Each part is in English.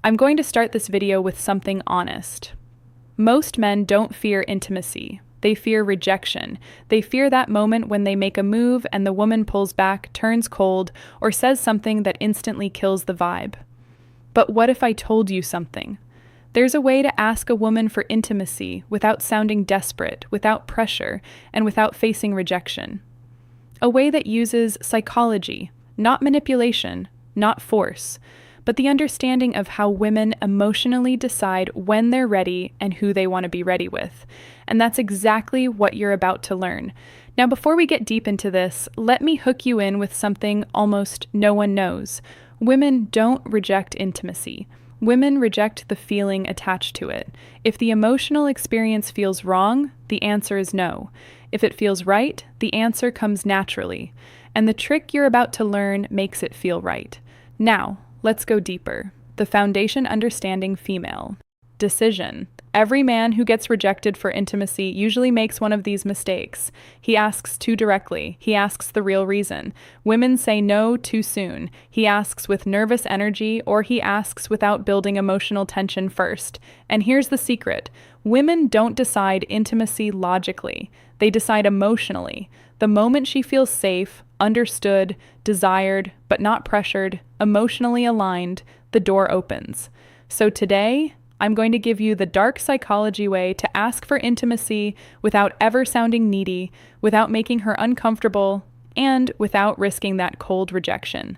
I'm going to start this video with something honest. Most men don't fear intimacy. They fear rejection. They fear that moment when they make a move and the woman pulls back, turns cold, or says something that instantly kills the vibe. But what if I told you something? There's a way to ask a woman for intimacy without sounding desperate, without pressure, and without facing rejection. A way that uses psychology, not manipulation, not force, but the understanding of how women emotionally decide when they're ready and who they want to be ready with. And that's exactly what you're about to learn. Now, before we get deep into this, let me hook you in with something almost no one knows. Women don't reject intimacy. Women reject the feeling attached to it. If the emotional experience feels wrong, the answer is no. If it feels right, the answer comes naturally. And the trick you're about to learn makes it feel right. Now, let's go deeper. The foundation understanding female. Decision. Every man who gets rejected for intimacy usually makes one of these mistakes. He asks too directly. He asks the real reason. Women say no too soon. He asks with nervous energy, or he asks without building emotional tension first. And here's the secret. Women don't decide intimacy logically. They decide emotionally. The moment she feels safe, understood, desired, but not pressured, emotionally aligned, the door opens. So today, I'm going to give you the dark psychology way to ask for intimacy without ever sounding needy, without making her uncomfortable, and without risking that cold rejection.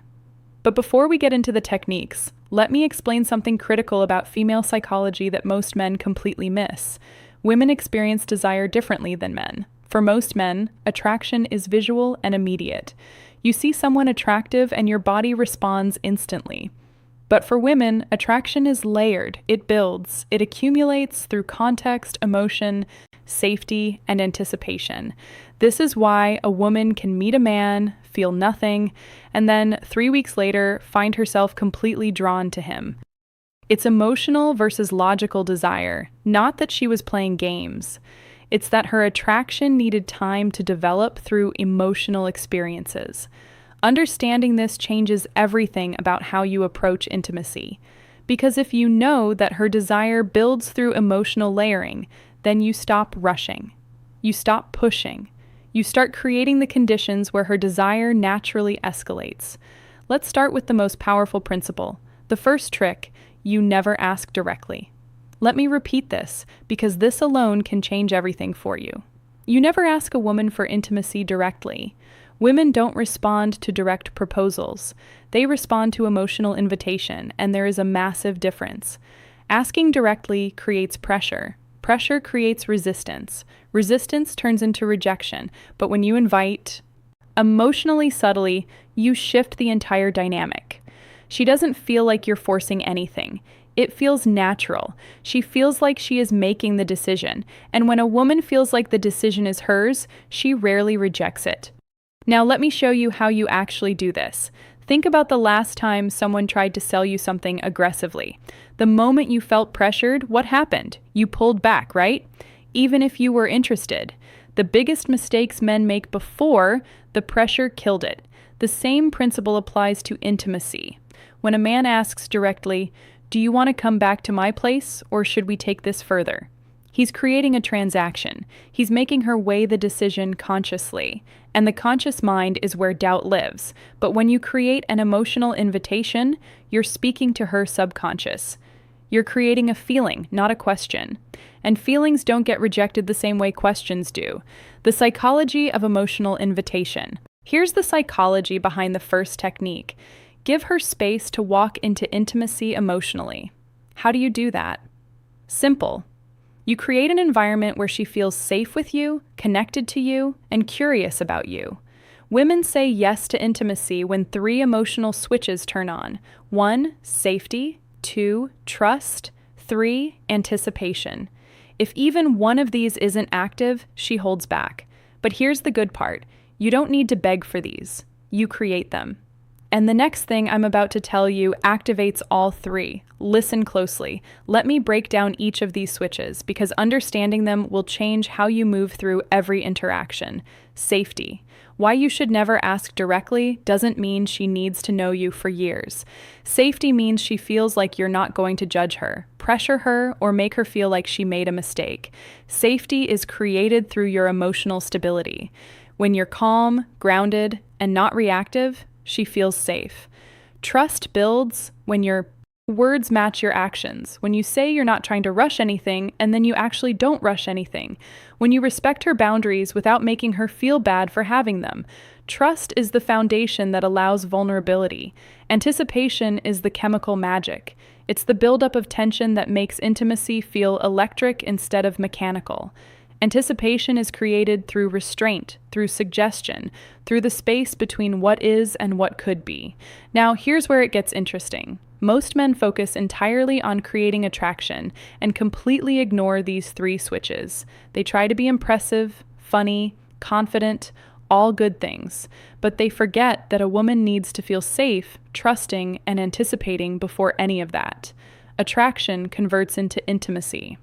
But before we get into the techniques, let me explain something critical about female psychology that most men completely miss. Women experience desire differently than men. For most men, attraction is visual and immediate. You see someone attractive and your body responds instantly. But for women, attraction is layered, it builds, it accumulates through context, emotion, safety, and anticipation. This is why a woman can meet a man, feel nothing, and then 3 weeks later find herself completely drawn to him. It's emotional versus logical desire, not that she was playing games. It's that her attraction needed time to develop through emotional experiences. Understanding this changes everything about how you approach intimacy. Because if you know that her desire builds through emotional layering, then you stop rushing. You stop pushing. You start creating the conditions where her desire naturally escalates. Let's start with the most powerful principle. The first trick, you never ask directly. Let me repeat this, because this alone can change everything for you. You never ask a woman for intimacy directly. Women don't respond to direct proposals. They respond to emotional invitation, and there is a massive difference. Asking directly creates pressure. Pressure creates resistance. Resistance turns into rejection, but when you invite emotionally subtly, you shift the entire dynamic. She doesn't feel like you're forcing anything. It feels natural. She feels like she is making the decision, and when a woman feels like the decision is hers, she rarely rejects it. Now let me show you how you actually do this. Think about the last time someone tried to sell you something aggressively. The moment you felt pressured, what happened? You pulled back, right? Even if you were interested. The biggest mistakes men make before, the pressure killed it. The same principle applies to intimacy. When a man asks directly, "Do you want to come back to my place, or should we take this further?" He's creating a transaction. He's making her weigh the decision consciously. And the conscious mind is where doubt lives. But when you create an emotional invitation, you're speaking to her subconscious. You're creating a feeling, not a question. And feelings don't get rejected the same way questions do. The psychology of emotional invitation. Here's the psychology behind the first technique. Give her space to walk into intimacy emotionally. How do you do that? Simple. You create an environment where she feels safe with you, connected to you, and curious about you. Women say yes to intimacy when 3 emotional switches turn on. 1, safety. 2, trust. 3, anticipation. If even one of these isn't active, she holds back. But here's the good part. You don't need to beg for these. You create them. And the next thing I'm about to tell you activates all three. Listen closely. Let me break down each of these switches because understanding them will change how you move through every interaction. Safety. Why you should never ask directly doesn't mean she needs to know you for years. Safety means she feels like you're not going to judge her, pressure her, or make her feel like she made a mistake. Safety is created through your emotional stability. When you're calm, grounded, and not reactive, she feels safe. Trust builds when your words match your actions. When you say you're not trying to rush anything, and then you actually don't rush anything. When you respect her boundaries without making her feel bad for having them. Trust is the foundation that allows vulnerability. Anticipation is the chemical magic. It's the buildup of tension that makes intimacy feel electric instead of mechanical. Anticipation is created through restraint, through suggestion, through the space between what is and what could be. Now, here's where it gets interesting. Most men focus entirely on creating attraction and completely ignore these three switches. They try to be impressive, funny, confident, all good things, but they forget that a woman needs to feel safe, trusting, and anticipating before any of that. Attraction converts into intimacy.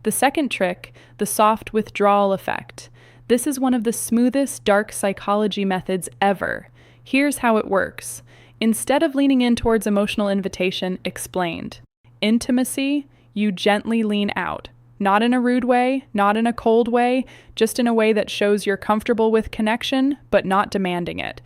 The second trick, the soft withdrawal effect. This is one of the smoothest dark psychology methods ever. Here's how it works. Instead of leaning in towards emotional invitation, explained. Intimacy, you gently lean out. Not in a rude way, not in a cold way, just in a way that shows you're comfortable with connection, but not demanding it.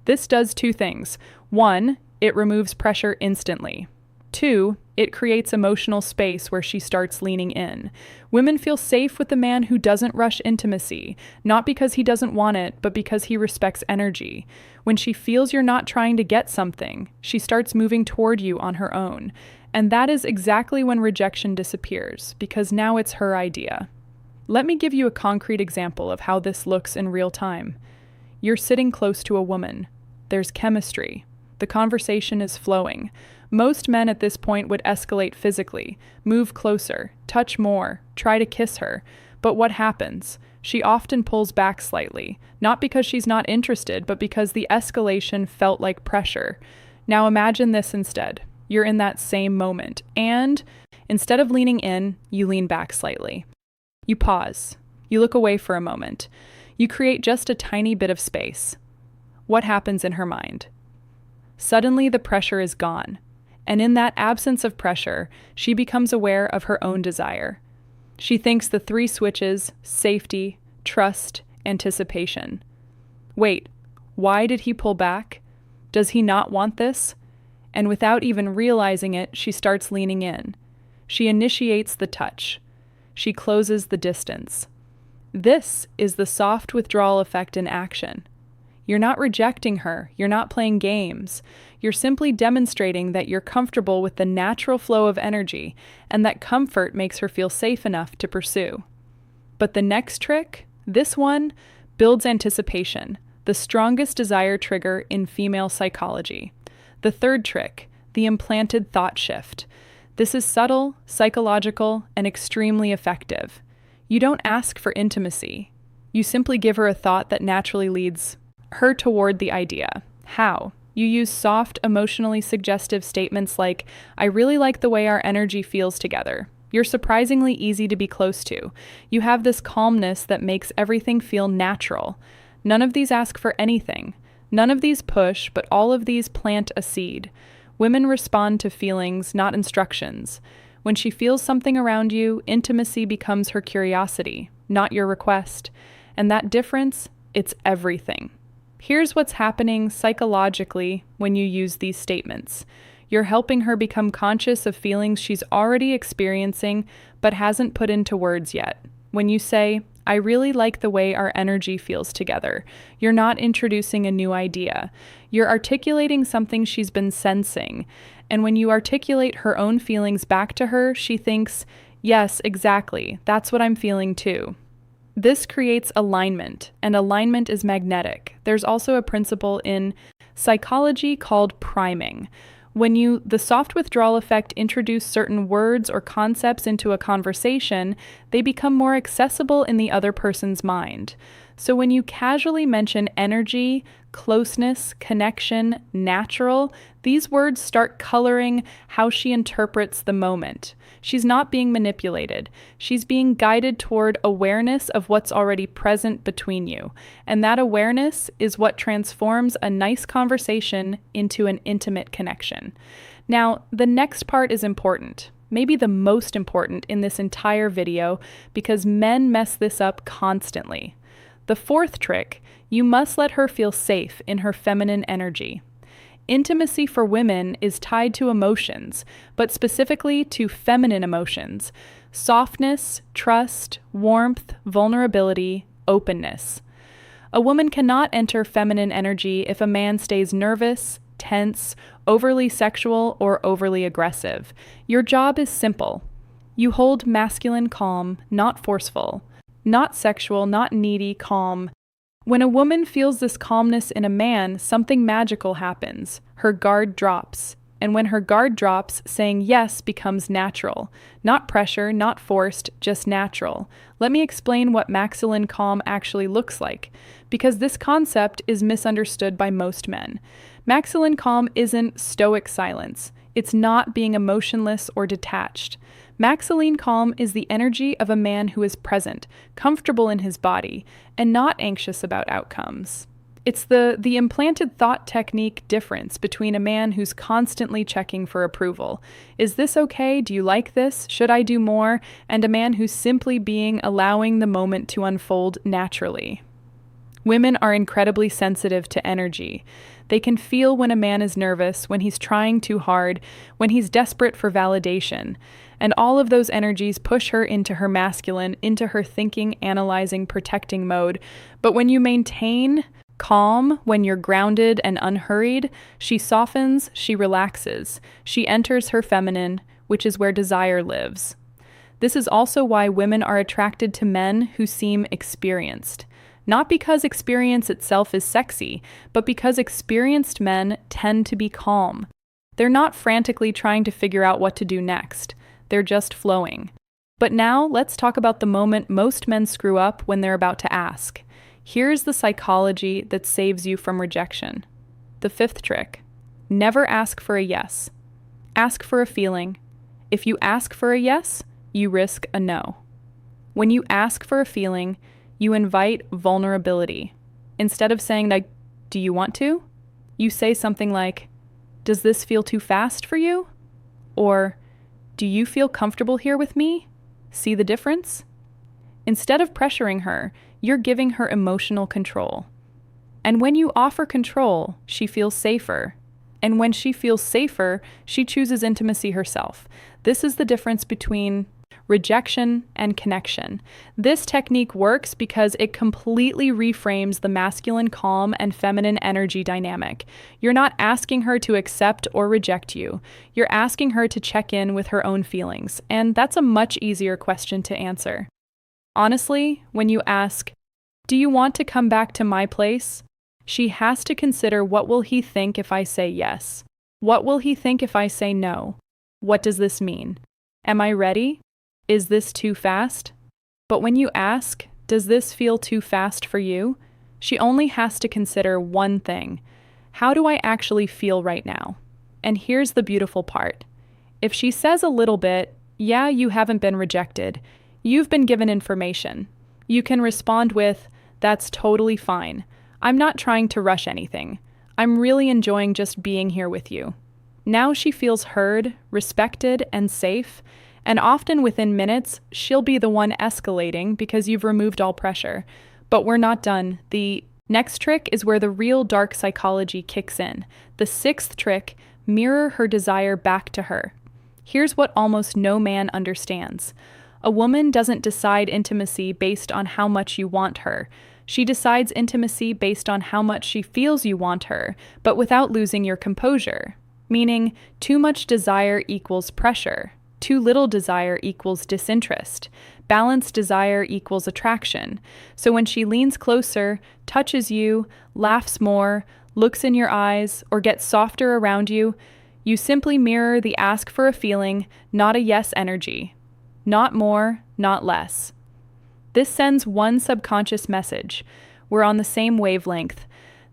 This does two things. One, it removes pressure instantly. Two, it creates emotional space where she starts leaning in. Women feel safe with the man who doesn't rush intimacy, not because he doesn't want it, but because he respects energy. When she feels you're not trying to get something, she starts moving toward you on her own. And that is exactly when rejection disappears, because now it's her idea. Let me give you a concrete example of how this looks in real time. You're sitting close to a woman. There's chemistry. The conversation is flowing. Most men at this point would escalate physically, move closer, touch more, try to kiss her. But what happens? She often pulls back slightly, not because she's not interested, but because the escalation felt like pressure. Now imagine this instead. You're in that same moment, and instead of leaning in, you lean back slightly. You pause. You look away for a moment. You create just a tiny bit of space. What happens in her mind? Suddenly, the pressure is gone. And in that absence of pressure, she becomes aware of her own desire. She thinks the three switches, safety, trust, anticipation. Wait, why did he pull back? Does he not want this? And without even realizing it, she starts leaning in. She initiates the touch. She closes the distance. This is the soft withdrawal effect in action. You're not rejecting her. You're not playing games. You're simply demonstrating that you're comfortable with the natural flow of energy and that comfort makes her feel safe enough to pursue. But the next trick, this one, builds anticipation, the strongest desire trigger in female psychology. The third trick, the implanted thought shift. This is subtle, psychological, and extremely effective. You don't ask for intimacy. You simply give her a thought that naturally leads her toward the idea. How? You use soft, emotionally suggestive statements like, I really like the way our energy feels together. You're surprisingly easy to be close to. You have this calmness that makes everything feel natural. None of these ask for anything. None of these push, but all of these plant a seed. Women respond to feelings, not instructions. When she feels something around you, intimacy becomes her curiosity, not your request. And that difference, it's everything. Here's what's happening psychologically when you use these statements. You're helping her become conscious of feelings she's already experiencing but hasn't put into words yet. When you say, I really like the way our energy feels together, you're not introducing a new idea. You're articulating something she's been sensing. And when you articulate her own feelings back to her, she thinks, yes, exactly, that's what I'm feeling too. This creates alignment, and alignment is magnetic. There's also a principle in psychology called priming. When the soft withdrawal effect introduce certain words or concepts into a conversation, they become more accessible in the other person's mind. So when you casually mention energy, closeness, connection, natural, these words start coloring how she interprets the moment. She's not being manipulated. She's being guided toward awareness of what's already present between you. And that awareness is what transforms a nice conversation into an intimate connection. Now, the next part is important. Maybe the most important in this entire video, because men mess this up constantly. The fourth trick, you must let her feel safe in her feminine energy. Intimacy for women is tied to emotions, but specifically to feminine emotions: softness, trust, warmth, vulnerability, openness. A woman cannot enter feminine energy if a man stays nervous, tense, overly sexual, or overly aggressive. Your job is simple. You hold masculine calm, not forceful, not sexual, not needy, calm. When a woman feels this calmness in a man, something magical happens. Her guard drops. And when her guard drops, saying yes becomes natural. Not pressure, not forced, just natural. Let me explain what masculine calm actually looks like, because this concept is misunderstood by most men. Masculine calm isn't stoic silence. It's not being emotionless or detached. Masculine calm is the energy of a man who is present, comfortable in his body, and not anxious about outcomes. It's the implanted thought technique difference between a man who's constantly checking for approval. Is this okay? Do you like this? Should I do more? And a man who's simply allowing the moment to unfold naturally. Women are incredibly sensitive to energy. They can feel when a man is nervous, when he's trying too hard, when he's desperate for validation. And all of those energies push her into her masculine, into her thinking, analyzing, protecting mode. But when you maintain calm, when you're grounded and unhurried, she softens, she relaxes. She enters her feminine, which is where desire lives. This is also why women are attracted to men who seem experienced. Not because experience itself is sexy, but because experienced men tend to be calm. They're not frantically trying to figure out what to do next. They're just flowing. But now, let's talk about the moment most men screw up when they're about to ask. Here's the psychology that saves you from rejection. The fifth trick: never ask for a yes. Ask for a feeling. If you ask for a yes, you risk a no. When you ask for a feeling, you invite vulnerability. Instead of saying, like, do you want to? You say something like, does this feel too fast for you? Or, do you feel comfortable here with me? See the difference? Instead of pressuring her, you're giving her emotional control. And when you offer control, she feels safer. And when she feels safer, she chooses intimacy herself. This is the difference between rejection and connection. This technique works because it completely reframes the masculine calm and feminine energy dynamic. You're not asking her to accept or reject you. You're asking her to check in with her own feelings, and that's a much easier question to answer. Honestly, when you ask, do you want to come back to my place? She has to consider, what will he think if I say yes? What will he think if I say no? What does this mean? Am I ready? Is this too fast? But when you ask, does this feel too fast for you? She only has to consider one thing. How do I actually feel right now? And here's the beautiful part. If she says a little bit, yeah, you haven't been rejected. You've been given information. You can respond with, that's totally fine. I'm not trying to rush anything. I'm really enjoying just being here with you. Now she feels heard, respected, and safe. And often within minutes, she'll be the one escalating because you've removed all pressure. But we're not done. The next trick is where the real dark psychology kicks in. The sixth trick: mirror her desire back to her. Here's what almost no man understands. A woman doesn't decide intimacy based on how much you want her. She decides intimacy based on how much she feels you want her, but without losing your composure. Meaning, too much desire equals pressure. Too little desire equals disinterest. Balanced desire equals attraction. So when she leans closer, touches you, laughs more, looks in your eyes, or gets softer around you, you simply mirror the ask for a feeling, not a yes energy. Not more, not less. This sends one subconscious message: we're on the same wavelength.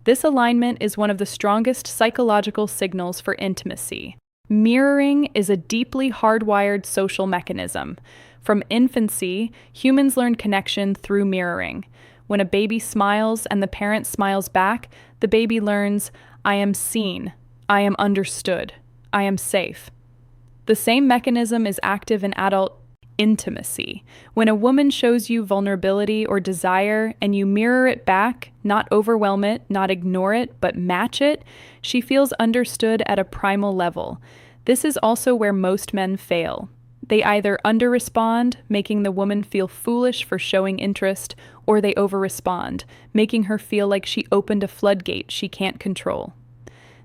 This alignment is one of the strongest psychological signals for intimacy. Mirroring is a deeply hardwired social mechanism. From infancy, humans learn connection through mirroring. When a baby smiles and the parent smiles back, the baby learns, I am seen, I am understood, I am safe. The same mechanism is active in adult intimacy. When a woman shows you vulnerability or desire and you mirror it back, not overwhelm it, not ignore it, but match it, she feels understood at a primal level. This is also where most men fail. They either underrespond, making the woman feel foolish for showing interest, or they overrespond, making her feel like she opened a floodgate she can't control.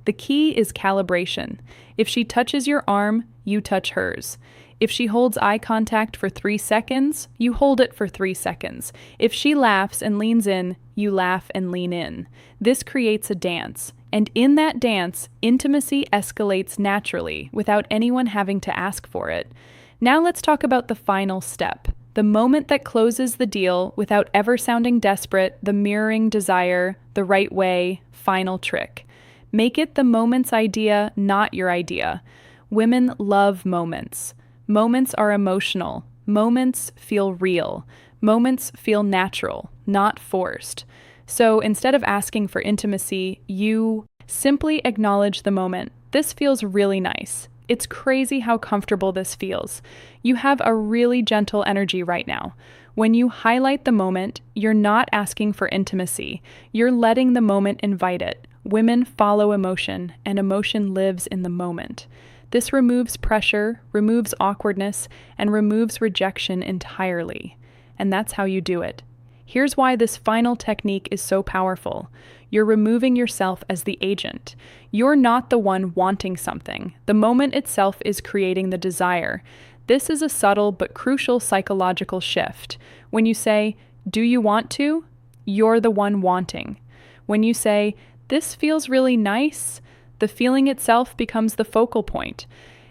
The key is calibration. If she touches your arm, you touch hers. If she holds eye contact for 3 seconds, you hold it for 3 seconds. If she laughs and leans in, you laugh and lean in. This creates a dance. And in that dance, intimacy escalates naturally, without anyone having to ask for it. Now let's talk about the final step. The moment that closes the deal without ever sounding desperate, the mirroring desire, the right way, final trick. Make it the moment's idea, not your idea. Women love moments. Moments are emotional. Moments feel real. Moments feel natural, not forced. So instead of asking for intimacy, you simply acknowledge the moment. This feels really nice. It's crazy how comfortable this feels. You have a really gentle energy right now. When you highlight the moment, you're not asking for intimacy. You're letting the moment invite it. Women follow emotion, and emotion lives in the moment. This removes pressure, removes awkwardness, and removes rejection entirely. And that's how you do it. Here's why this final technique is so powerful. You're removing yourself as the agent. You're not the one wanting something. The moment itself is creating the desire. This is a subtle but crucial psychological shift. When you say, "Do you want to?" you're the one wanting. When you say, "This feels really nice," the feeling itself becomes the focal point.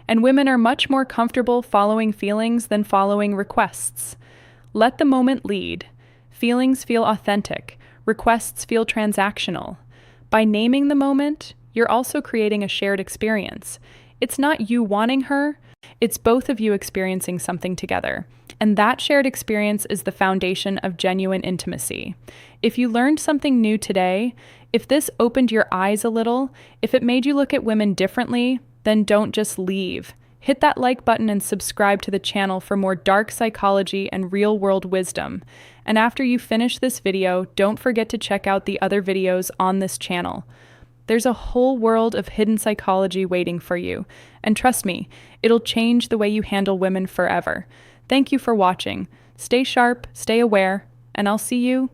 And women are much more comfortable following feelings than following requests. Let the moment lead. Feelings feel authentic. Requests feel transactional. By naming the moment, you're also creating a shared experience. It's not you wanting her, it's both of you experiencing something together. And that shared experience is the foundation of genuine intimacy. If you learned something new today, if this opened your eyes a little, if it made you look at women differently, then don't just leave. Hit that like button and subscribe to the channel for more dark psychology and real-world wisdom. And after you finish this video, don't forget to check out the other videos on this channel. There's a whole world of hidden psychology waiting for you. And trust me, it'll change the way you handle women forever. Thank you for watching. Stay sharp, stay aware, and I'll see you